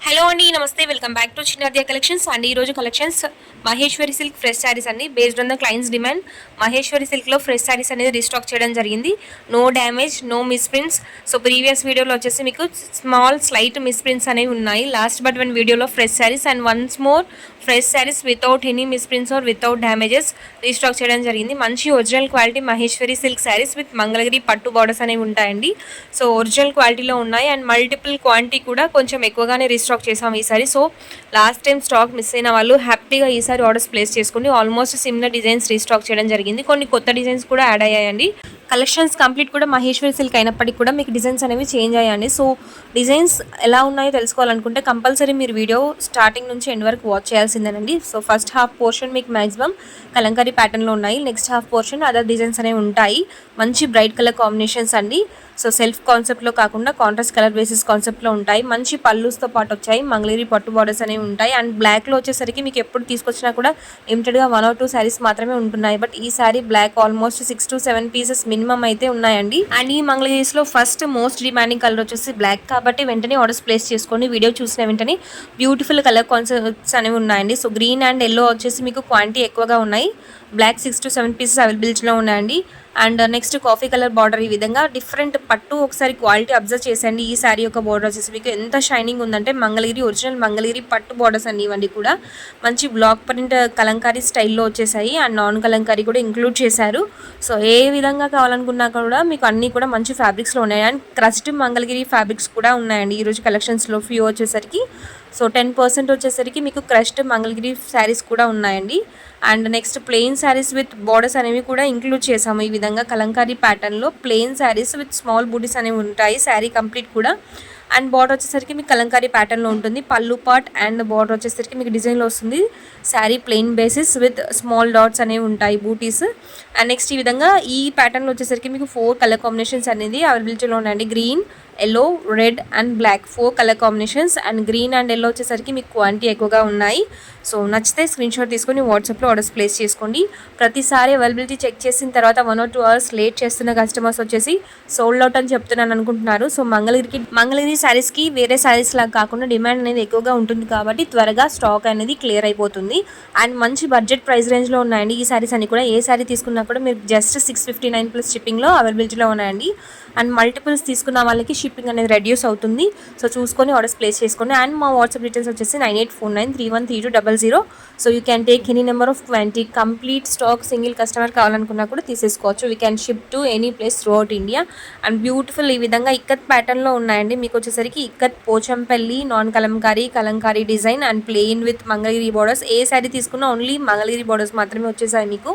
Hello అండి, నమస్తే. Welcome back to Chinnadya collections అండి. ఈరోజు collections Maheshwari silk fresh saris అండి. Based on the clients demand Maheshwari సిల్క్లో ఫ్రెష్ శారీస్ అనేది రీస్టాక్ చేయడం జరిగింది. No damage, no misprints. So previous వీడియోలో వచ్చేసి మీకు స్మాల్ స్లైట్ మిస్ప్రింట్స్ అనేవి ఉన్నాయి. లాస్ట్ బట్ వన్ వీడియోలో fresh saris and once more fresh saris without any misprints or without damages restock చేయడం జరిగింది. మంచి original quality Maheshwari silk saris with Mangalagiri పట్టు బార్డర్స్ అనేవి ఉంటాయండి. సో ఒరిజినల్ క్వాలిటీలో ఉన్నాయి అండ్ మల్టిపుల్ క్వాంటిటీ కూడా కొంచెం ఎక్కువగానే రీస్టాక్ చేసాం ఈసారి. So last time stock miss అయిన వాళ్ళు హ్యాపీగా ఈసారి ఆర్డర్స్ ప్లేస్ చేసుకోండి. ఆల్మోస్ట్ సిమిలర్ డిజైన్స్ రీస్టాక్ చేయడం జరిగింది. కొన్ని కొత్త డిజైన్స్ కూడా యాడ్ అయ్యాయండి. కలెక్షన్స్ కంప్లీట్ కూడా మహేశ్వరి సిల్క్ అయినప్పటికీ కూడా మీకు డిజైన్స్ అనేవి చేంజ్ అయ్యాయండి. సో డిజైన్స్ ఎలా ఉన్నాయో తెలుసుకోవాలనుకుంటే కంపల్సరీ మీరు వీడియో స్టార్టింగ్ నుంచి ఎండ్ వరకు వాచ్ చేయాల్సిందేనండి. సో ఫస్ట్ హాఫ్ పోర్షన్ మీకు మ్యాక్సిమం కలంకారీ ప్యాటర్న్లో ఉన్నాయి. Next half portion other designs అనేవి ఉంటాయి. మంచి బ్రైట్ కలర్ కాంబినేషన్స్ అండి. సో సెల్ఫ్ కాన్సెప్ట్లో కాకుండా కాంట్రాస్ట్ కలర్ బేసిస్ కాన్సెప్ట్లో ఉంటాయి. మంచి పళ్ళుస్తో పాటు వచ్చాయి. మంగళగిరి పట్టు బార్డర్స్ అనేవి ఉంటాయి. అండ్ బ్లాక్లో వచ్చేసరికి మీకు ఎప్పుడు తీసుకొచ్చినా కూడా లిమిటెడ్గా 1 or 2 శారీస్ మాత్రమే ఉంటున్నాయి. బట్ ఈ sari black almost 6 to 7 pieces minimum అయితే ఉన్నాయండి. అండ్ ఈ మంగళగిరిస్లో ఫస్ట్ మోస్ట్ డిమాండింగ్ కలర్ వచ్చేసి బ్లాక్ కాబట్టి వెంటనే ఆర్డర్స్ ప్లేస్ చేసుకోండి. వీడియో చూసిన వెంటనే బ్యూటిఫుల్ కలర్ కాన్సెప్ట్స్ అనేవి ఉన్నాయండి. సో గ్రీన్ అండ్ ఎల్లో వచ్చేసి మీకు క్వాంటిటీ ఎక్కువగా ఉన్నాయి. బ్లాక్ 6 to 7 పీసెస్ అవైలబిలిటీలో ఉన్నాయండి. And next coffee colour border ఈ విధంగా డిఫరెంట్ పట్టు ఒకసారి క్వాలిటీ అబ్జర్వ్ చేసండి. ఈ శారీ యొక్క బార్డర్ వచ్చేసి మీకు ఎంత షైనింగ్ ఉందంటే మంగళగిరి ఒరిజినల్ మంగళగిరి పట్టు బార్డర్స్ అండి. ఇవన్నీ కూడా మంచి బ్లాక్ ప్రింట్ కలంకారీ స్టైల్లో వచ్చేసాయి అండ్ నాన్ కలంకారీ కూడా ఇంక్లూడ్ చేశారు. సో ఏ విధంగా కావాలనుకున్నా కూడా మీకు అన్నీ కూడా మంచి ఫ్యాబ్రిక్స్లో ఉన్నాయి. అండ్ క్రస్ట్ మంగళగిరి ఫ్యాబ్రిక్స్ కూడా ఉన్నాయండి ఈరోజు కలెక్షన్స్లో. ఫ్యూ వచ్చేసరికి సో 10% వచ్చేసరికి మీకు క్రస్ట్ మంగళగిరి శారీస్ కూడా ఉన్నాయండి. And next plain saris with borders అనేవి కూడా ఇంక్లూడ్ చేసాము. ఈ విధంగా కలంకారీ ప్యాటర్న్లో ప్లెయిన్ శారీస్ విత్ స్మాల్ బూటీస్ అనేవి ఉంటాయి శారీ కంప్లీట్ కూడా. అండ్ బార్డర్ వచ్చేసరికి మీకు కలంకారీ ప్యాటర్న్లో ఉంటుంది. పళ్ళు పార్ట్ అండ్ బార్డర్ వచ్చేసరికి మీకు డిజైన్లో వస్తుంది. Sari plain basis with small dots అనేవి ఉంటాయి బూటీస్. అండ్ నెక్స్ట్ ఈ విధంగా ఈ ప్యాటర్న్లో వచ్చేసరికి మీకు 4 కలర్ కాంబినేషన్స్ అనేది అవైలబిలిటీలో ఉన్నాయండి. Green, yellow, red and black 4 colour combinations. And green and yellow వచ్చేసరికి మీకు క్వాంటిటీ ఎక్కువగా ఉన్నాయి. సో నచ్చితే స్క్రీన్ షాట్ తీసుకొని వాట్సాప్లో ఆర్డర్స్ ప్లేస్ చేసుకోండి. ప్రతిసారి అవైలబిలిటీ చెక్ చేసిన తర్వాత 1 or 2 hours లేట్ చేస్తున్న కస్టమర్స్ వచ్చేసి సోల్డ్ అవుట్ అని చెప్తున్నాను అనుకుంటున్నారు. సో మంగళగిరి శారీస్కి వేరే శారీస్ లాగా కాకుండా డిమాండ్ అనేది ఎక్కువగా ఉంటుంది కాబట్టి త్వరగా స్టాక్ అనేది క్లియర్ అయిపోతుంది. అండ్ మంచి బడ్జెట్ ప్రైస్ రేంజ్లో ఉన్నాయండి ఈ శారీస్ అన్ని కూడా. ఏ శారీ తీసుకున్నా కూడా మీరు జస్ట్ 659 ప్లస్ షిప్పింగ్లో అవైలబిలిటీలో ఉన్నాయండి. అండ్ మల్టిపుల్స్ తీసుకున్న వాళ్ళకి షిప్పింగ్ అనేది రెడ్యూస్ అవుతుంది. సో చూసుకొని ఆర్డర్స్ ప్లేస్ చేసుకోండి. అండ్ మా వాట్సాప్ డీటెయిల్స్ వచ్చేసి 9849313200. So you can take any number of quantity. Complete stock single customer కావాలనుకున్నా కూడా తీసేసుకోవచ్చు. We can ship to any place throughout India. And beautiful ఈ విధంగా ఇక్కత్ ప్యాటర్న్లో ఉన్నాయండి. మీకు వచ్చేసరికి ikat Pochampally non Kalamkari design and plain with Mangalagiri borders. ఏ శారీ తీసుకున్నా ఓన్లీ మంగళగిరి బార్డర్స్ మాత్రమే వచ్చేసాయి మీకు.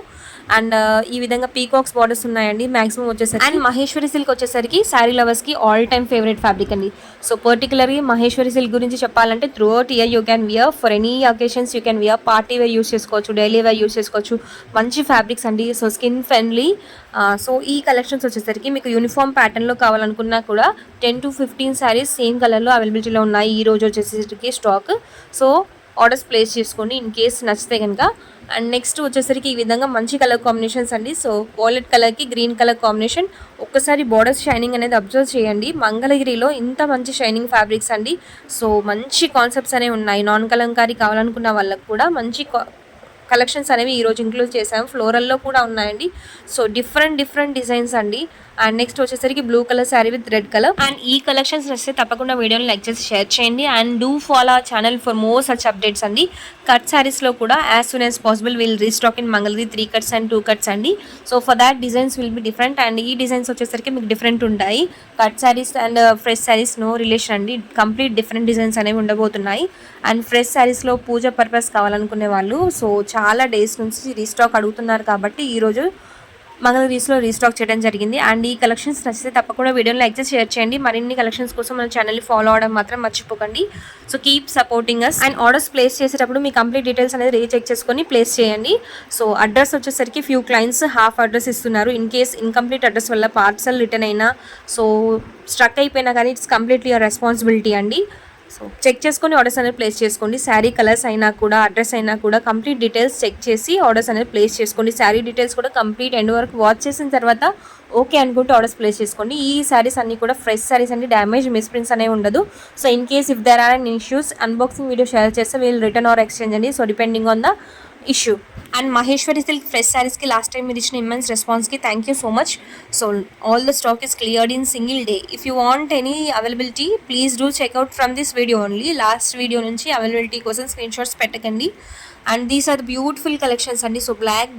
అండ్ ఈ విధంగా పీకాక్స్ బార్డర్స్ ఉన్నాయండి మ్యాక్సిమం వచ్చేసరికి. అండ్ మహేశ్వరి సిల్క్ వచ్చేసరికి శారీ లవర్స్కి ఆల్ టైమ్ ఫేవరెట్ ఫ్యాబ్రిక్ అండి. సో పర్టికులర్గా మహేశ్వరి సిల్క్ గురించి చెప్పాలంటే throughout year you can wear for any occasions. You can wear party wear use చేసుకోవచ్చు, డైలీ వేర్ యూస్ చేసుకోవచ్చు. మంచి ఫ్యాబ్రిక్స్ అండి. So skin friendly. సో ఈ కలెక్షన్స్ వచ్చేసరికి మీకు యూనిఫామ్ ప్యాటర్న్లో కావాలనుకున్నా కూడా 10 to 15 శారీస్ సేమ్ కలర్లో అవైలబిలిటీలో ఉన్నాయి ఈ రోజు వచ్చేసరికి స్టాక్. సో ఆర్డర్స్ ప్లేస్ చేసుకోండి ఇన్ కేస్ నచ్చితే కనుక. అండ్ నెక్స్ట్ వచ్చేసరికి ఈ విధంగా మంచి కలర్ కాంబినేషన్స్ అండి. సో వాలెట్ కలర్కి గ్రీన్ కలర్ కాంబినేషన్. ఒక్కసారి బార్డర్స్ షైనింగ్ అనేది అబ్జర్వ్ చేయండి. మంగళగిరిలో ఇంత మంచి షైనింగ్ ఫ్యాబ్రిక్స్ అండి. సో మంచి కాన్సెప్ట్స్ అనేవి ఉన్నాయి. నాన్ కలంకారీ కావాలనుకున్న వాళ్ళకు కూడా మంచి కలెక్షన్స్ అనేవి ఈరోజు ఇంక్లూడ్ చేసాము. ఫ్లోరల్లో కూడా ఉన్నాయండి. సో డిఫరెంట్ డిజైన్స్ అండి. అండ్ నెక్స్ట్ వచ్చేసరికి blue colour sari with red colour. And ఈ కలెక్షన్స్ వస్తే తప్పకుండా వీడియోని లైక్ చేసి షేర్ చేయండి. And do follow our channel for more such updates అండి. కట్ శారీస్లో కూడా as soon as possible will restock in Mangalagiri 3 cuts and 2 cuts అండి. So for that designs will be different. And ఈ డిజైన్స్ వచ్చేసరికి మీకు different ఉంటాయి. Cut saris and fresh saris no relation అండి. Complete different designs అనేవి ఉండబోతున్నాయి. అండ్ ఫ్రెష్ శారీస్లో పూజ పర్పస్ కావాలనుకునే వాళ్ళు సో చాలా డేస్ నుంచి రీస్టాక్ అడుగుతున్నారు కాబట్టి ఈరోజు మంగళగిరిలో రీస్టాక్ చేయడం జరిగింది. అండ్ ఈ కలెక్షన్స్ నచ్చితే తప్పకుండా వీడియోని లైక్ చేసి షేర్ చేయండి. మరిన్ని కలెక్షన్స్ కోసం మన ఛానల్ని ఫాలో అవడం మాత్రం మర్చిపోకండి. So keep supporting us. And orders place చేసేటప్పుడు మీ కంప్లీట్ డీటెయిల్స్ అనేది రీచెక్ చేసుకొని ప్లేస్ చేయండి. సో అడ్రస్ వచ్చేసరికి ఫ్యూ క్లయింట్స్ హాఫ్ అడ్రస్ ఇస్తున్నారు. ఇన్ కేస్ ఇన్కంప్లీట్ అడ్రస్ వల్ల పార్సల్ రిటర్న్ అయినా సో స్ట్రక్ అయిపోయినా కానీ ఇట్స్ కంప్లీట్లీ యువర్ రెస్పాన్సిబిలిటీ అండి. సో చెక్ చేసుకొని ఆర్డర్స్ అనేది ప్లేస్ చేసుకోండి. శారీ కలర్స్ అయినా కూడా అడ్రస్ అయినా కూడా కంప్లీట్ డీటెయిల్స్ చెక్ చేసి ఆర్డర్స్ అనేది ప్లేస్ చేసుకోండి. శారీ డీటెయిల్స్ కూడా కంప్లీట్ ఎండ్ వరకు వాచ్ చేసిన తర్వాత ఓకే అనుకుంటే ఆర్డర్స్ ప్లేస్ చేసుకోండి. ఈ శారీస్ అన్నీ కూడా ఫ్రెష్ శారీస్ అండి, డ్యామేజ్ మిస్ప్రింట్స్ అనేవి ఉండదు. So in case if there are any issues unboxing video share చేస్తే వీళ్ళు రిటర్న్ ఆర్ ఎక్స్చేంజ్ అండి. So depending on the issue. And Maheshwari silk fresh శారీస్కి లాస్ట్ టైం మీరు ఇచ్చిన ఇమెన్స్ రెస్పాన్స్కి thank you so much. So all the stock is cleared in single day. If you want any availability please do check out from this video only. Last video నుంచి availability కోసం screenshots పెట్టకండి. And these are beautiful collections అండి. So black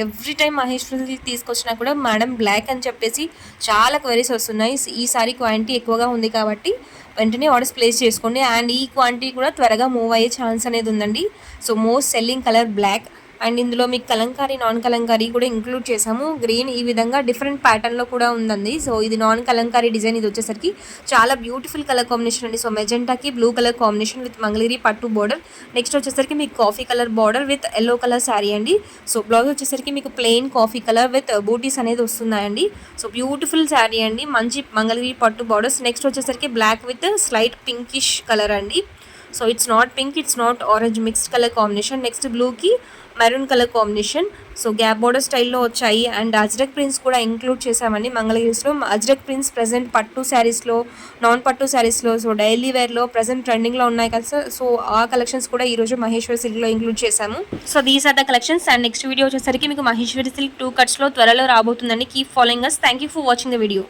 every time Maheshwari silk తీసుకొచ్చినా కూడా madam black అని చెప్పేసి చాలా queries వస్తున్నాయి. ఈసారి క్వాంటిటీ ఎక్కువగా ఉంది కాబట్టి వెంటనే ఆర్డర్స్ ప్లేస్ చేసుకోండి. అండ్ ఈ క్వాంటిటీ కూడా త్వరగా మూవ్ అయ్యే ఛాన్స్ అనేది ఉందండి. So most selling colour black. And ఇందులో మీకు కలంకారీ నాన్ కలంకారీ కూడా ఇంక్లూడ్ చేసాము. గ్రీన్ ఈ విధంగా డిఫరెంట్ ప్యాటర్న్లో కూడా ఉందండి. సో ఇది నాన్ కలంకారీ డిజైన్. ఇది వచ్చేసరికి చాలా బ్యూటిఫుల్ కలర్ కాంబినేషన్ అండి. సో మెజెంటాకి blue colour combination with Mangalagiri పట్టు బార్డర్. నెక్స్ట్ వచ్చేసరికి మీకు coffee colour border with yellow colour sari అండి. సో బ్లౌజ్ వచ్చేసరికి మీకు plain coffee colour with butis అనేది వస్తున్నాయండి. సో బ్యూటిఫుల్ శారీ అండి, మంచి మంగళగిరి పట్టు బార్డర్స్. నెక్స్ట్ వచ్చేసరికి black with slight pinkish colour అండి. So it's not pink, it's not orange, mixed colour combination. Next బ్లూకి maroon colour combination. So gap border స్టైల్లో వచ్చాయి. అండ్ అజ్రక్ ప్రింట్స్ కూడా ఇంక్లూడ్ చేసామండి మంగళగిరిస్లో. అజ్రక్ ప్రింట్స్ ప్రజెంట్ పట్టు శారీస్లో, నాన్ పట్టు శారీస్లో, సో డైలీ వేర్లో ప్రజెంట్ ట్రెండింగ్లో ఉన్నాయి కదా సార్. సో ఆ కలెక్షన్స్ కూడా ఈరోజు మహేశ్వరి సిల్క్లో ఇంక్లూడ్ చేశాము. So these are the collections. And next video వచ్చేసరికి మీకు మహేశ్వరి సిల్క్ 2 కట్స్లో త్వరలో రాబోతుందండి. Keep following us. Thank you for watching the video.